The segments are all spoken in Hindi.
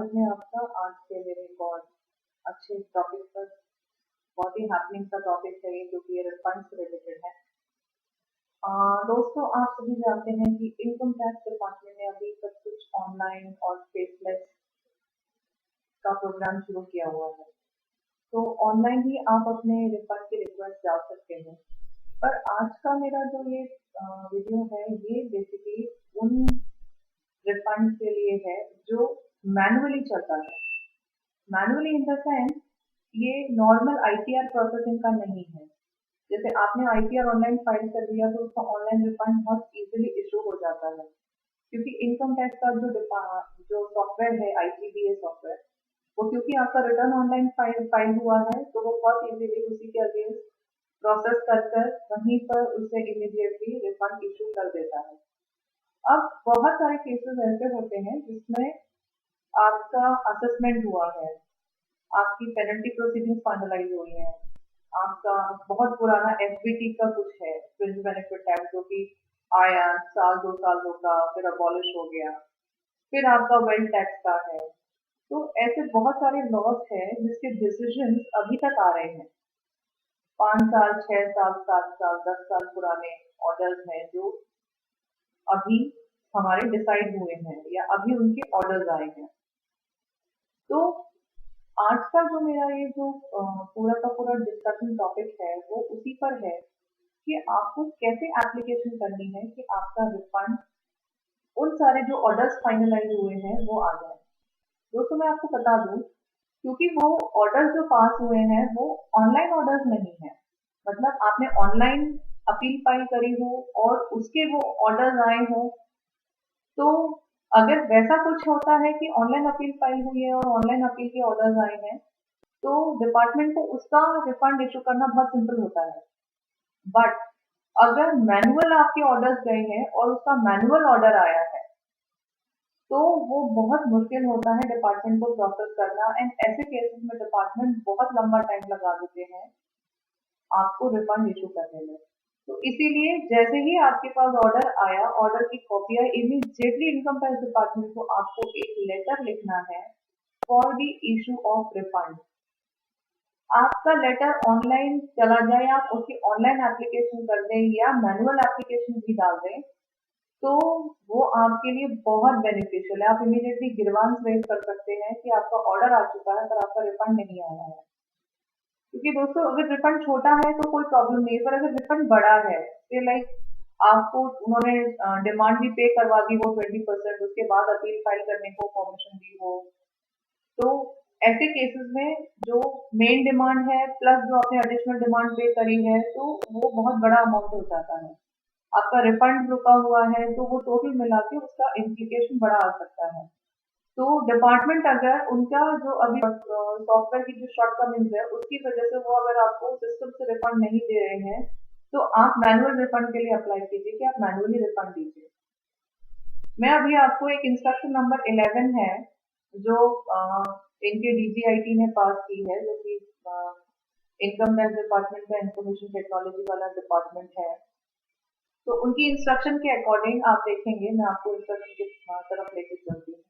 स्वागत है आपका आज के मेरे एक और अच्छे टॉपिक पर। बहुत ही हैपनिंग सा टॉपिक है ये, क्योंकि ये रिफंड से रिलेटेड है। दोस्तों, आप सभी जानते हैं कि इनकम टैक्स डिपार्टमेंट ने अभी सब कुछ ऑनलाइन और फेसलेस का प्रोग्राम शुरू किया हुआ है। तो ऑनलाइन ही आप अपने रिफंड की रिक्वेस्ट डाल सकते हैं। पर आज का मेरा जो ये वीडियो है, ये बेसिकली उन रिफंड के लिए है जो मैनुअली चलता है। मैनुअली इन द सेंस, ये नॉर्मल आईटीआर प्रोसेसिंग का नहीं है। जैसे आपने आईटीआर ऑनलाइन फाइल कर दिया तो उसका ऑनलाइन रिफंड बहुत इजीली इशू हो जाता है, क्योंकि इनकम टैक्स का जो सॉफ्टवेयर है, आईटीबीए सॉफ्टवेयर, वो क्योंकि आपका रिटर्न ऑनलाइन फाइल हुआ है, तो वो बहुत इजीली उसी के अगेंस्ट प्रोसेस कर वहीं पर उसे इमीडिएटली रिफंड इशू कर देता है। अब बहुत सारे केसेस ऐसे होते हैं जिसमें आपका असेसमेंट हुआ है, आपकी पेनल्टी प्रोसीडिंग फाइनलाइज हुई है, आपका बहुत पुराना एफबीटी का कुछ है, फ्रिंज बेनिफिट टैक्स, जो कि आया साल 2 साल का, फिर अबॉलिश हो गया, फिर आपका वेल्थ टैक्स का है। तो ऐसे बहुत सारे लॉस है जिसके डिसीजन अभी तक आ रहे हैं। 5 साल, 6 साल, 7 साल, 10 साल पुराने ऑर्डर्स हैं जो अभी हमारे डिसाइड हुए हैं या अभी उनके ऑर्डर्स आए हैं। तो आज का जो मेरा ये जो पूरा का पूरा डिस्कशन टॉपिक है, वो उसी पर है कि आपको कैसे एप्लीकेशन करनी है कि आपका रिफंड उन सारे जो ऑर्डर्स फाइनलाइज हुए हैं वो आ जाए। दोस्तों, मैं आपको बता दूं, क्योंकि वो ऑर्डर्स जो पास हुए हैं वो ऑनलाइन ऑर्डर्स नहीं है। मतलब आपने ऑनलाइन अपील फाइल करी हो और उसके वो ऑर्डर्स आए हो, तो अगर वैसा कुछ होता है कि ऑनलाइन अपील फाइल हुई है और ऑनलाइन अपील के ऑर्डर्स आए हैं, तो डिपार्टमेंट को उसका रिफंड इशू करना बहुत सिंपल होता है। बट अगर मैनुअल आपके ऑर्डर्स गए हैं और उसका मैनुअल ऑर्डर आया है, तो वो बहुत मुश्किल होता है डिपार्टमेंट को प्रोसेस करना। एंड ऐसे केसेस में डिपार्टमेंट बहुत लंबा टाइम लगा देते हैं आपको रिफंड इशू करने में। तो इसीलिए जैसे ही आपके पास ऑर्डर आया, ऑर्डर की कॉपी आई, इमीडिएटली इनकम टैक्स डिपार्टमेंट को आपको एक लेटर लिखना है for the issue of refund. आपका लेटर ऑनलाइन चला जाए, आप उसकी ऑनलाइन एप्लीकेशन कर दें या मैनुअल एप्लीकेशन भी डाल दें, तो वो आपके लिए बहुत बेनिफिशियल है। आप इमीडिएटली गिरवांश रेज कर सकते हैं कि आपका ऑर्डर आ चुका है पर आपका रिफंड नहीं आया है। क्योंकि दोस्तों, अगर रिफंड छोटा है तो कोई प्रॉब्लम नहीं है, पर अगर रिफंड बड़ा है, लाइक आपको उन्होंने डिमांड भी पे करवा दी हो 20%, उसके बाद अपील फाइल करने को परमिशन दी हो, तो ऐसे केसेस में जो मेन डिमांड है प्लस जो आपने एडिशनल डिमांड पे करी है, तो वो बहुत बड़ा अमाउंट हो जाता है। आपका रिफंड रुका हुआ है तो वो टोटल मिला के उसका इम्प्लीकेशन बड़ा आ सकता है। तो डिपार्टमेंट अगर उनका जो अभी सॉफ्टवेयर की जो शॉर्टकमिंग्स है उसकी वजह से वो अगर आपको सिस्टम से रिफंड नहीं दे रहे हैं, तो आप मैनुअल रिफंड के लिए अप्लाई कीजिए कि आप मैनुअली रिफंड दीजिए। मैं अभी आपको एक इंस्ट्रक्शन नंबर 11 है जो इनके डीजीआईटी ने पास की है, जो कि इनकम टैक्स डिपार्टमेंट का इंफॉर्मेशन टेक्नोलॉजी वाला डिपार्टमेंट है। तो उनकी इंस्ट्रक्शन के अकॉर्डिंग आप देखेंगे, मैं आपको इंस्ट्रक्शन की तरफ लेके चलती हूँ।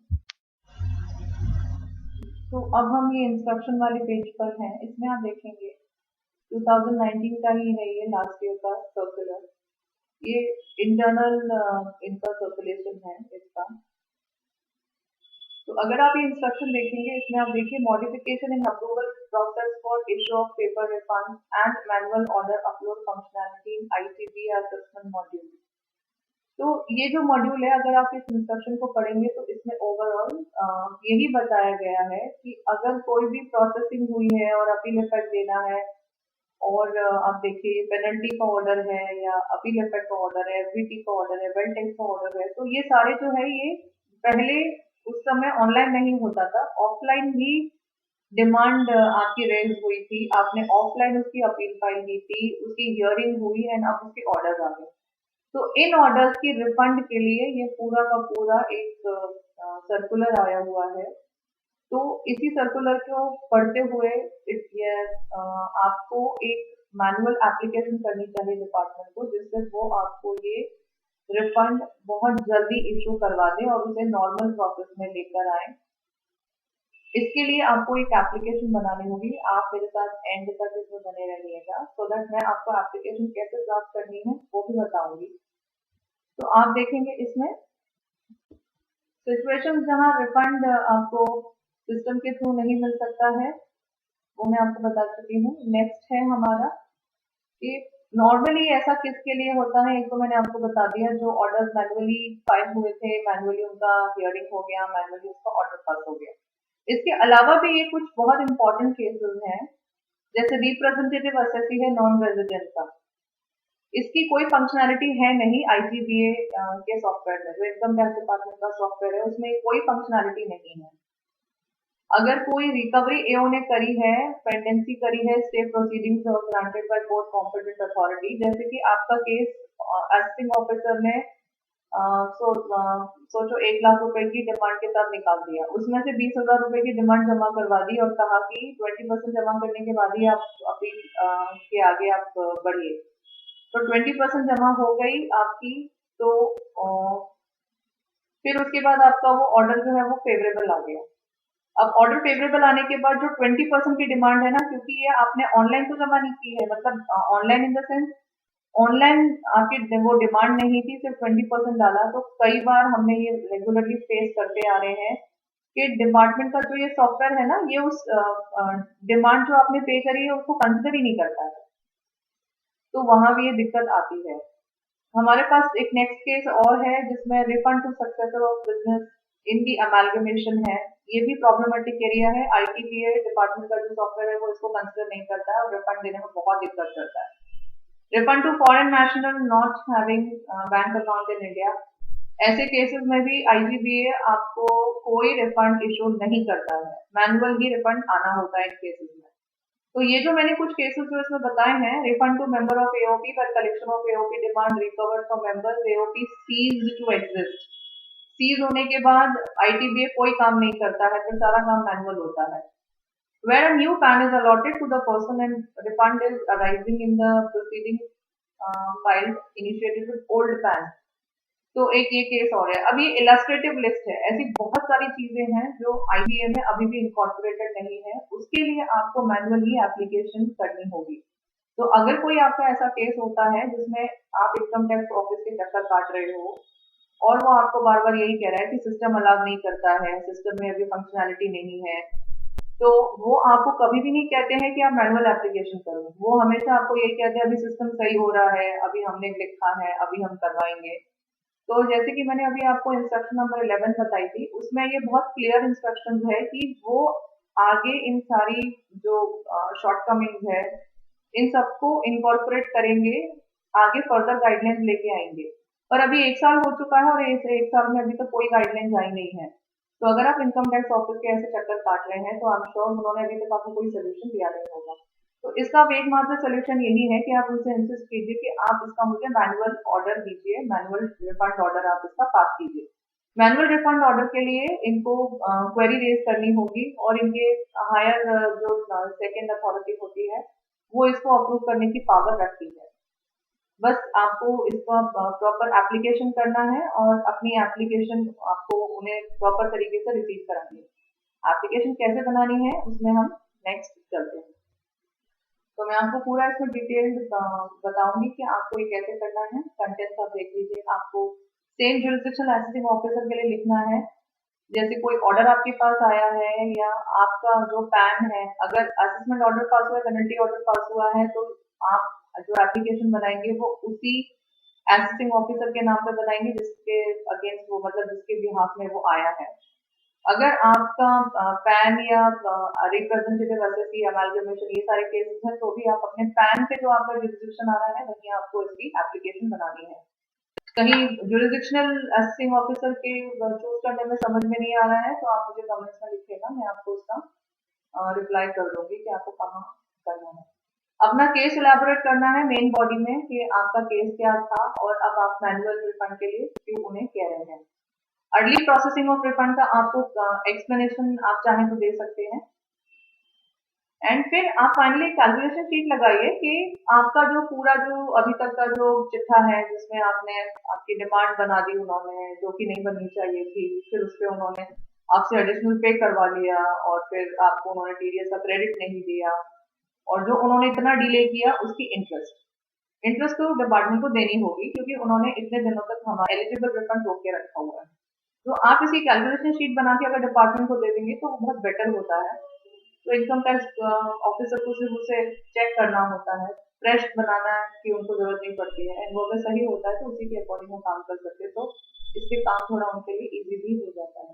तो अब हम ये इंस्ट्रक्शन वाले पेज पर हैं। इसमें आप देखेंगे 2019 का ही है ये, लास्ट ईयर का सर्कुलर। ये इंटरनल इनका सर्कुलेशन है इसका। तो अगर आप ये इंस्ट्रक्शन देखेंगे, इसमें आप देखिए modification in approval process for issue of paper refund and manual order upload functionality in ITB assessment module. तो ये जो मॉड्यूल है, अगर आप इस इंस्ट्रक्शन को पढ़ेंगे तो इसमें ओवरऑल यही बताया गया है कि अगर कोई भी प्रोसेसिंग हुई है और अपील इफेक्ट देना है, और आप देखिए पेनल्टी का ऑर्डर है या अपील इफेक्ट का ऑर्डर है, एफबीटी का ऑर्डर है, वेल्थ टैक्स का ऑर्डर है, तो ये सारे जो है ये पहले उस समय ऑनलाइन नहीं होता था, ऑफलाइन ही डिमांड आपकी रेज हुई थी, आपने ऑफलाइन उसकी अपील फाइल की थी, उसकी हियरिंग हुई एंड अब उसके ऑर्डर आ गए। तो इन ऑर्डर्स की रिफंड के लिए ये पूरा का पूरा एक सर्कुलर आया हुआ है। तो इसी सर्कुलर को पढ़ते हुए आपको एक मैनुअल एप्लीकेशन करनी चाहिए डिपार्टमेंट को, जिससे वो आपको ये रिफंड बहुत जल्दी इशू करवा दे और उसे नॉर्मल प्रोसेस में लेकर आए। इसके लिए आपको एक एप्लीकेशन बनानी होगी। आप मेरे साथ एंड तक इसमें बने रहिएगा, सो दैट मैं आपको एप्लीकेशन कैसे प्राप्त करनी है वो भी बताऊंगी। तो आप देखेंगे इसमें सिचुएशन जहाँ रिफंड आपको सिस्टम के थ्रू नहीं मिल सकता है, वो मैं आपको बता चुकी हूँ। नेक्स्ट है हमारा कि नॉर्मली ऐसा किसके लिए होता है, एक तो मैंने आपको बता दिया, जो ऑर्डर्स मैनुअली फाइल हुए थे, मैनुअली उनका हियरिंग हो गया, मैनुअली उसका ऑर्डर पास हो गया। इसके अलावा भी ये कुछ बहुत इंपॉर्टेंट केसेस हैं, जैसे रिप्रेजेंटेटिव एसएससी है नॉन रेजिडेंट का, इसकी कोई फंक्शनैलिटी है नहीं आईटीबीए के सॉफ्टवेयर में, जो इनकम टैक्स डिपार्टमेंट का सॉफ्टवेयर है उसमें कोई फंक्शनैलिटी नहीं है। अगर कोई रिकवरी एओ ने करी है, पेंडेंसी करी है, स्टे प्रोसीडिंग्स और granted by court competent authority, जैसे कि आपका केस असिस्टिंग ऑफिसर ने सोचो 1 लाख रुपए की डिमांड के साथ निकाल दिया, उसमें से 20,000 रुपए की डिमांड जमा करवा दी और कहा कि 20% जमा करने के बाद ही आप अपील के आगे आप बढ़िए। तो 20% जमा हो गई आपकी, तो फिर उसके बाद आपका वो ऑर्डर जो है वो फेवरेबल आ गया। अब ऑर्डर फेवरेबल आने के बाद जो 20% की डिमांड है ना, क्योंकि ये आपने ऑनलाइन तो जमा नहीं की है, मतलब online in the sense online आपकी वो डिमांड नहीं थी, सिर्फ 20% डाला, तो कई बार हमने ये रेगुलरली फेस करते आ रहे हैं कि डिपार्टमेंट का जो ये सॉफ्टवेयर है ना, ये उस डिमांड जो आपने पे करी है उसको कंसिडर ही नहीं करता है, तो वहां भी ये दिक्कत आती है। हमारे पास एक नेक्स्ट केस और है जिसमें refund to successor of business in the amalgamation है। ये भी प्रॉब्लमेटिक एरिया है, आईटीपीए डिपार्टमेंट का जो सॉफ्टवेयर है वो इसको कंसिडर नहीं करता है और रिफंड देने में बहुत दिक्कत करता है। Refund to foreign national not having bank account in India, ऐसे केसेस में भी आईटीबीए आपको कोई रिफंड इशू नहीं करता है, मैनुअल ही रिफंड आना होता है इन केसेस में। तो ये जो मैंने कुछ केसेस जो इसमें बताए हैं, refund to member of AOP पर collection of AOP demand recovered from members, AOP ceased to exist, cease होने के बाद आईटीबीए कोई काम नहीं करता है, फिर सारा काम मैनुअल होता है। Where a new PAN is allotted to the person and refund is arising in the proceeding filed initiated with old PAN, तो एक ये केस और है। अब ये इलस्ट्रेटिव लिस्ट है, ऐसी बहुत सारी चीजें हैं जो आईबीए में अभी भी इनकॉर्पोरेटेड नहीं है, उसके लिए आपको मैनुअली एप्लीकेशन करनी होगी। तो अगर कोई आपका ऐसा केस होता है जिसमें आप इनकम टैक्स ऑफिस के चक्कर काट रहे हो और वो आपको बार बार यही कह रहा है कि सिस्टम अलाउ नहीं करता है, सिस्टम में अभी फंक्शनैलिटी नहीं है, तो वो आपको कभी भी नहीं कहते हैं कि आप मैनुअल एप्लीकेशन करो, वो हमेशा आपको यही कहते हैं अभी सिस्टम सही हो रहा है, अभी हमने लिखा है, अभी हम करवाएंगे। तो जैसे कि मैंने अभी आपको इंस्ट्रक्शन नंबर 11 बताई थी, उसमें ये बहुत क्लियर इंस्ट्रक्शंस है कि वो आगे इन सारी जो शॉर्टकमिंग्स है इन सबको इनकॉर्पोरेट करेंगे, आगे फर्दर गाइडलाइंस लेके आएंगे। पर अभी 1 साल हो चुका है और इस 1 साल में अभी तक कोई गाइडलाइंस आई नहीं है। तो अगर आप इनकम टैक्स ऑफिस के ऐसे चक्कर काट रहे हैं तो आई एम श्योर उन्होंने अभी तक आपको कोई सोल्यूशन दिया नहीं होगा। तो इसका एकमात्र सोल्यूशन यही है कि आप उनसे इंसिस्ट कीजिए कि आप इसका मुझे मैनुअल ऑर्डर दीजिए, मैनुअल रिफंड ऑर्डर आप इसका पास कीजिए। मैनुअल रिफंड ऑर्डर के लिए इनको क्वेरी रेज करनी होगी और इनके हायर जो सेकेंड अथॉरिटी होती है वो इसको अप्रूव करने की पावर रखती है। बस आपको इसका प्रॉपर एप्लीकेशन करना है और अपनी एप्लीकेशन आपको उन्हें प्रॉपर तरीके से रिसीव करानी है। एप्लीकेशन कैसे बनानी है उसमें हम नेक्स्ट चलते हैं। तो मैं आपको पूरा इसमें डिटेल बताऊंगी कि आपको ये कैसे करना है। कंटेंट आप देख लीजिए। आपको सेम जुरिसडिक्शनल असिस्टिंग ऑफिसर के लिए लिखना है। जैसे कोई ऑर्डर आपके पास आया है या आपका जो पैन है, अगर असेसमेंट ऑर्डर पास हुआ है, पेनल्टी ऑर्डर पास हुआ है, तो आप जो एप्लीकेशन बनाएंगे वो उसी असिस्टिंग ऑफिसर के नाम पे बनाएंगे जिसके अगेंस्ट वो, मतलब जिसके बिहाफ में वो आया है। अगर आपका पैन या रिप्रेजेंटेटिव एसएससी अमेलगमेशन ये सारे केसेस हैं तो भी आप अपने पैन पे जो आपका जुरिसडिक्शन आ रहा है वहीं आपको इसकी एप्लीकेशन बनानी है। कहीं जुरिसडिक्शनल असिस्टिंग ऑफिसर के चूज करने में समझ में नहीं आ रहा है तो आप मुझे कमेंट्स में लिखिएगा, मैं आपको उसका रिप्लाई कर दूंगी कि आपको कहाँ करना है। अपना केस इलेबोरेट करना है मेन बॉडी में कि आपका केस क्या था और अब आप मैनुअल रिफंड के लिए क्यों उन्हें कह रहे हैं। अर्ली प्रोसेसिंग ऑफ रिफंड का आपको एक्सप्लेनेशन आप चाहें तो दे सकते हैं। एंड फिर आप फाइनली कैलकुलेशन शीट लगाइए कि आपका जो पूरा जो अभी तक का जो चिट्ठा है जिसमें आपने आपकी डिमांड बना दी उन्होंने जो कि नहीं बननी चाहिए थी, फिर उस पर उन्होंने आपसे एडिशनल पे करवा लिया और फिर आपको उन्होंने टीडीएस का क्रेडिट नहीं दिया, और जो उन्होंने इतना डिले किया उसकी इंटरेस्ट इंटरेस्ट तो डिपार्टमेंट को देनी होगी, क्योंकि उन्होंने इतने दिनों तक हमारा एलिजिबल रिफंड रोक के रखा हुआ है। तो आप इसकी कैलकुलेशन शीट बना के अगर डिपार्टमेंट को दे देंगे तो बहुत बेटर होता है। तो इनकम टैक्स ऑफिसर को सिर्फ उसे चेक करना होता है, फ्रेश बनाना की उनको जरूरत नहीं पड़ती है, एंड वो अगर सही होता है तो उसी के अकॉर्डिंग वो काम कर सकते हैं, तो इसके काम थोड़ा उनके लिए इजी भी हो जाता है।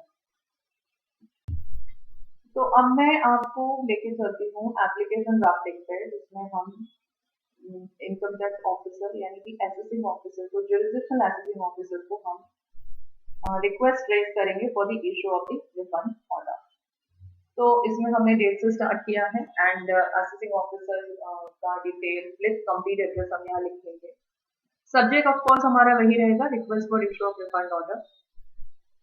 तो अब मैं आपको लेके चलती हूँ एप्लीकेशन ड्राफ्टिंग पे, जिसमें हम इनकम टैक्स ऑफिसर यानी कि एसेसिंग ऑफिसर को, जुरिसडिक्शनल एसेसिंग ऑफिसर को हम रिक्वेस्ट रेज करेंगे for the issue of the refund order. तो इसमें हमने डेट से स्टार्ट किया है, एंड असेसिंग ऑफिसर का डिटेल विद कंप्लीट एड्रेस हम यहाँ लिखेंगे। सब्जेक्ट ऑफ कोर्स हमारा वही रहेगा, request for issue of refund order.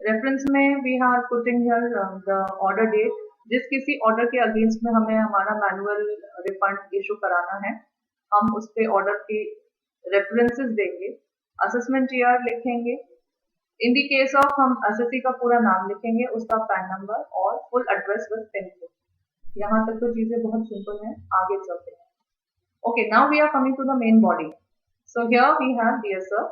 Reference में we are putting here the order date, जिस किसी ऑर्डर के अगेंस्ट में हमें हमारा मैनुअल रिफंड इशू कराना है, हम उस पे ऑर्डर के रेफरेंसेस देंगे, असेसमेंट ईयर लिखेंगे। इन दी केस ऑफ हम एसएससी का पूरा नाम लिखेंगे, उसका पैन नंबर और full address with pin code. यहाँ तक तो चीजें बहुत सिंपल हैं, आगे चलते हैं। Okay, now we are coming to the main body. So here we have dear sir,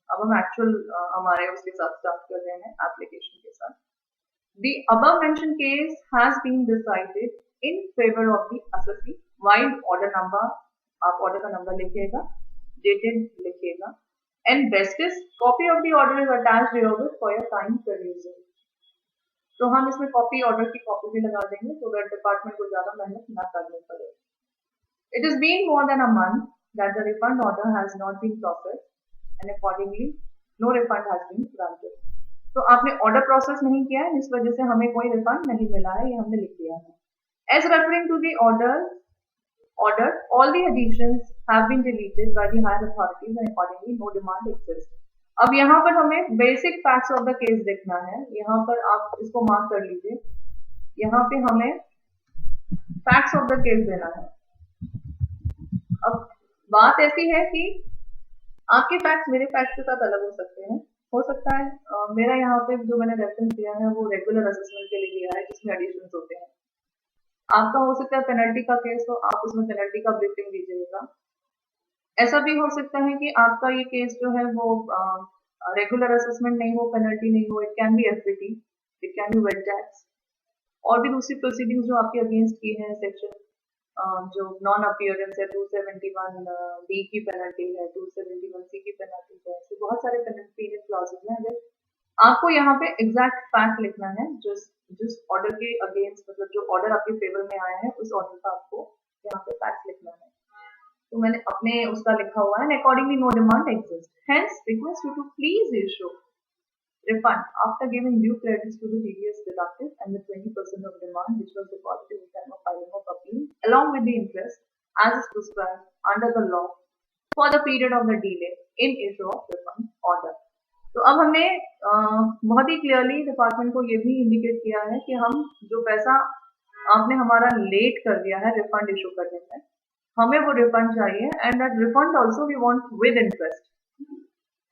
अब हम एक्चुअल हमारे उसके साथ स्टार्ट कर रहे हैं एप्लीकेशन के साथ। The above mentioned case has been decided in favor of the assessee while order number, आप order का number लिखिएगा, dated लिखिएगा, and bestest copy of the order is attached herewith for your time perusal। तो हम इसमें कॉपी, ऑर्डर की कॉपी भी लगा देंगे so that डिपार्टमेंट को ज्यादा मेहनत ना करनी पड़े। It has been more than a month that the refund order has not been processed and accordingly no refund has been granted। तो आपने ऑर्डर प्रोसेस नहीं किया है, इस वजह से हमें कोई रिफंड नहीं मिला है, ये हमने लिख दिया है। As referring to the order, all the additions have been deleted by the higher authorities and accordingly no demand exists। अब यहाँ पर हमें basic facts of the case देखना है, यहाँ पर आप इसको मार्क कर लीजिए, यहाँ पे हमें फैक्ट्स ऑफ द केस देना है। अब बात ऐसी है कि आपके फैक्ट्स मेरे फैक्ट्स के साथ अलग हो सकते हैं। हो सकता है मेरा यहाँ पे जो मैंने रेफरेंस दिया है वो रेगुलर असेसमेंट के लिए दिया है, जिसमें एडिशंस होते हैं। आपका हो सकता है पेनल्टी का केस हो, आप उसमें पेनल्टी का ब्रीफिंग दीजिएगा। ऐसा भी हो सकता है कि आपका ये केस जो है वो रेगुलर असेसमेंट नहीं हो, पेनल्टी नहीं हो, it can be FPT, it can be VAT tax, और भी दूसरी प्रोसीडिंग्स जो आपके अगेंस्ट की है, सेक्शन जो नॉन अपीयरेंस है 271 डी की पेनल्टी है, 271 सी की पेनल्टी है, ऐसे बहुत सारे पेनल्टी क्लॉजेस हैं। अगर आपको यहाँ पे एग्जैक्ट फैक्ट लिखना है, जिस ऑर्डर के अगेंस्ट, मतलब जो ऑर्डर आपके फेवर में आया है उस ऑर्डर का आपको यहाँ पे फैक्ट लिखना है। तो मैंने अपने उसका लिखा हुआ है, accordingly no demand exist, hence request you to please issue refund after giving due credits to the TDS deducted and the 20% of demand which was deposited at the time of filing of appeal along with the interest as is prescribed under the law for the period of the delay in issue of refund order। तो अब हमने बहुत ही क्लियरली डिपार्टमेंट को ये भी इंडिकेट किया है कि हम जो पैसा आपने हमारा लेट कर दिया है रिफंड इशू करने में, हमें वो रिफंड चाहिए, and that refund also we want with interest.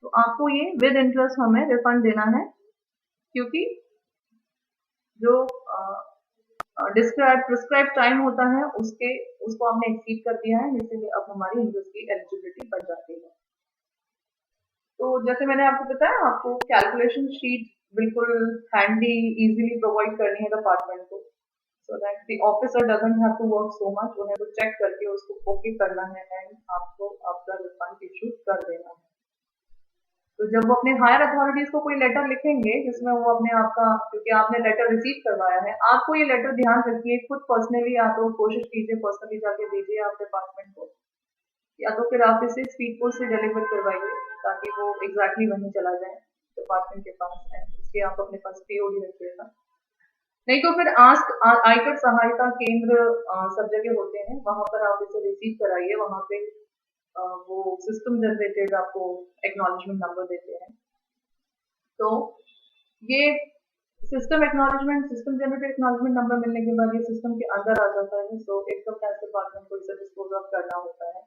तो आपको ये विद इंटरेस्ट हमें रिफंड देना है, क्योंकि जो प्रिस्क्राइब टाइम होता है उसको हमने एक्सीड कर दिया है, इसलिए अब हमारी इंटरेस्ट की एलिजिबिलिटी बच जाती है। तो जैसे मैंने आपको बताया, आपको कैलकुलेशन शीट बिल्कुल हैंडी इजीली प्रोवाइड करनी है डिपार्टमेंट को, so that the officer doesn't have to work so much, उन्हें तो चेक करके उसको ओके करना है एंड आपको आपका रिफंड इशू कर देना है। तो जब वो अपने हायर अथॉरिटीज को कोई लेटर लिखेंगे जिसमें वो अपने आपका, क्योंकि आपने लेटर रिसीव करवाया है, आपको ये लेटर ध्यान रखिए, खुद पर्सनली या तो कोशिश कीजिए पर्सनली जाके दीजिए आप डिपार्टमेंट को, या तो फिर आप इसे स्पीड पोस्ट से डिलीवर करवाइए ताकि वो एग्जैक्टली वहीं चला जाए डिपार्टमेंट के पास, एंड उसके आप अपने पास पीओडी रखिएगा। नहीं तो फिर आयकर सहायता केंद्र सब जगह होते हैं, वहां पर आप इसे रिसीव कराइए, वहां पे वो सिस्टम जनरेटेड आपको एक्नॉलेजमेंट नंबर देते हैं। तो ये सिस्टम जनरेटेड एक्नॉलेजमेंट नंबर मिलने के बाद ये सिस्टम के अंदर आ जाता है, सो इनकम टैक्स डिपार्टमेंट को इसे डिस्पोज ऑफ करना होता है।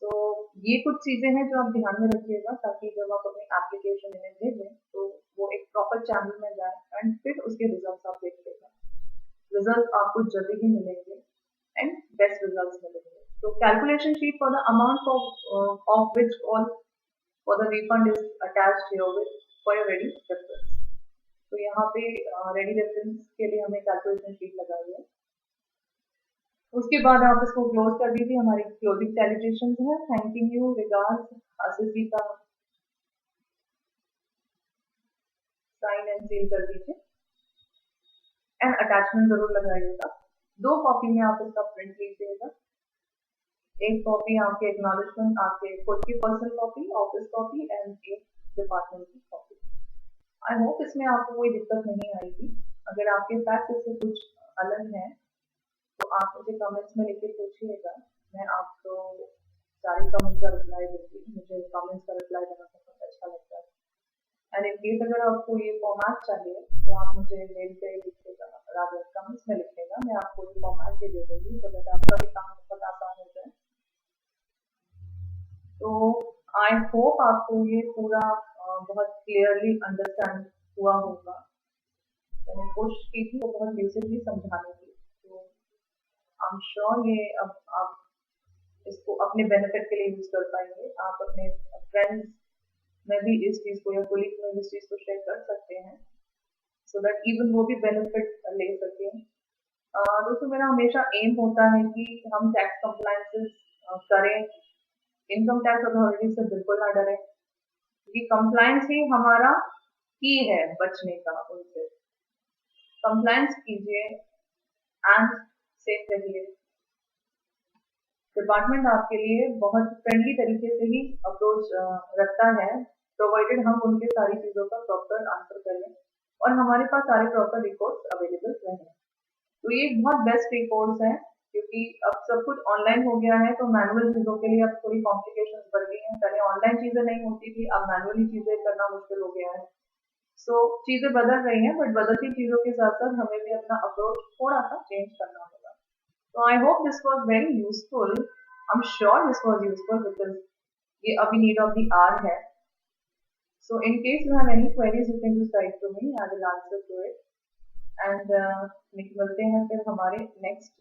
सो ये कुछ चीजें हैं जो आप ध्यान में रखिएगा, ताकि जब आप अपनी एप्लीकेशन इन्हें भेजें तो वो एक प्रॉपर चैनल में जाए एंड फिर उसके रिजल्ट आप देखिएगा। रिजल्ट आपको जल्दी ही मिलेंगे एंड बेस्ट रिजल्ट मिलेंगे। तो calculation sheet for the amount of which all for the refund is attached here with for your ready reference। तो यहाँ पे रेडी रेफरेंस के लिए हमें कैलकुलेशन शीट लगाई है। उसके बाद आप इसको क्लोज कर दीजिए। हमारी क्लोजिंग सैल्यूटेशन है, थैंकिंग यू, रिगार्ड्स, आशीष का साइन एंड सील कर दीजिए एंड अटैचमेंट जरूर लगाइएगा। 2 कॉपी में आप इसका प्रिंट लीजिएगा। एक कॉपी आपके एक्नॉलेजमेंट, आपके खुद की personal copy, office copy and एक डिपार्टमेंट की कॉपी। आई होप इसमें आपको कोई दिक्कत नहीं आएगी। अगर आपके फैक्ट इससे कुछ अलग है तो आप मुझे कमेंट्स में लिख के पूछिएगा। मैं आपको सारे कमेंट्स का रिप्लाई दूंगी। मुझे कमेंट्स का रिप्लाई देना बहुत अच्छा लगता है। एंड इन केस अगर आपको ये फॉर्मेट चाहिए तो आप मुझे मेल पे लिखिएगा, रादर कमेंट्स में लिखिएगा। मैं आपको ये फॉर्मेट भी दे दूंगी सो दैट आपका भी काम बहुत आसान हो जाए। तो आई होप आपको ये पूरा बहुत क्लियरली अंडरस्टैंड हुआ होगा। मैंने कोशिश की थी वो बहुत यूजली समझाने की। तो आई एम श्योर ये अब आप इसको अपने बेनिफिट के लिए यूज कर पाएंगे। आप अपने फ्रेंड्स में भी इस चीज को या कोलीग में भी इस चीज को शेयर कर सकते हैं सो दैट इवन वो भी बेनिफिट ले सके। दोस्तों मेरा हमेशा एम होता है कि हम टैक्स कंप्लायंसेस करें। इनकम टैक्स अथॉरिटी से बिल्कुल ना डरें क्योंकि कंप्लायंस ही हमारा की है बचने का। उनसे कंप्लायंस कीजिए एंड सेफ रहिए। डिपार्टमेंट आपके लिए बहुत फ्रेंडली तरीके से ही अप्रोच रखता है, प्रोवाइडेड हम उनके सारी चीज़ों का प्रॉपर आंसर करें और हमारे पास सारे प्रॉपर रिकॉर्ड्स अवेलेबल रहें। तो ये बहुत बेस्ट रिकॉर्ड्स है क्योंकि अब सब कुछ ऑनलाइन हो गया है। तो मैनुअल चीज़ों के लिए अब थोड़ी कॉम्प्लिकेशंस बढ़ गई हैं। पहले ऑनलाइन चीज़ें नहीं होती थी, अब मैनुअली चीज़ें करना मुश्किल हो गया है। सो चीज़ें बदल रही हैं, बट बदलती चीज़ों के साथ साथ हमें भी अपना अप्रोच थोड़ा सा चेंज करना होगा। So I hope this was very useful. I'm sure this was useful because ये अभी need of the hour है। So in case you have any queries, you can just write to me. I will answer to it. And मिलते हैं फिर हमारे next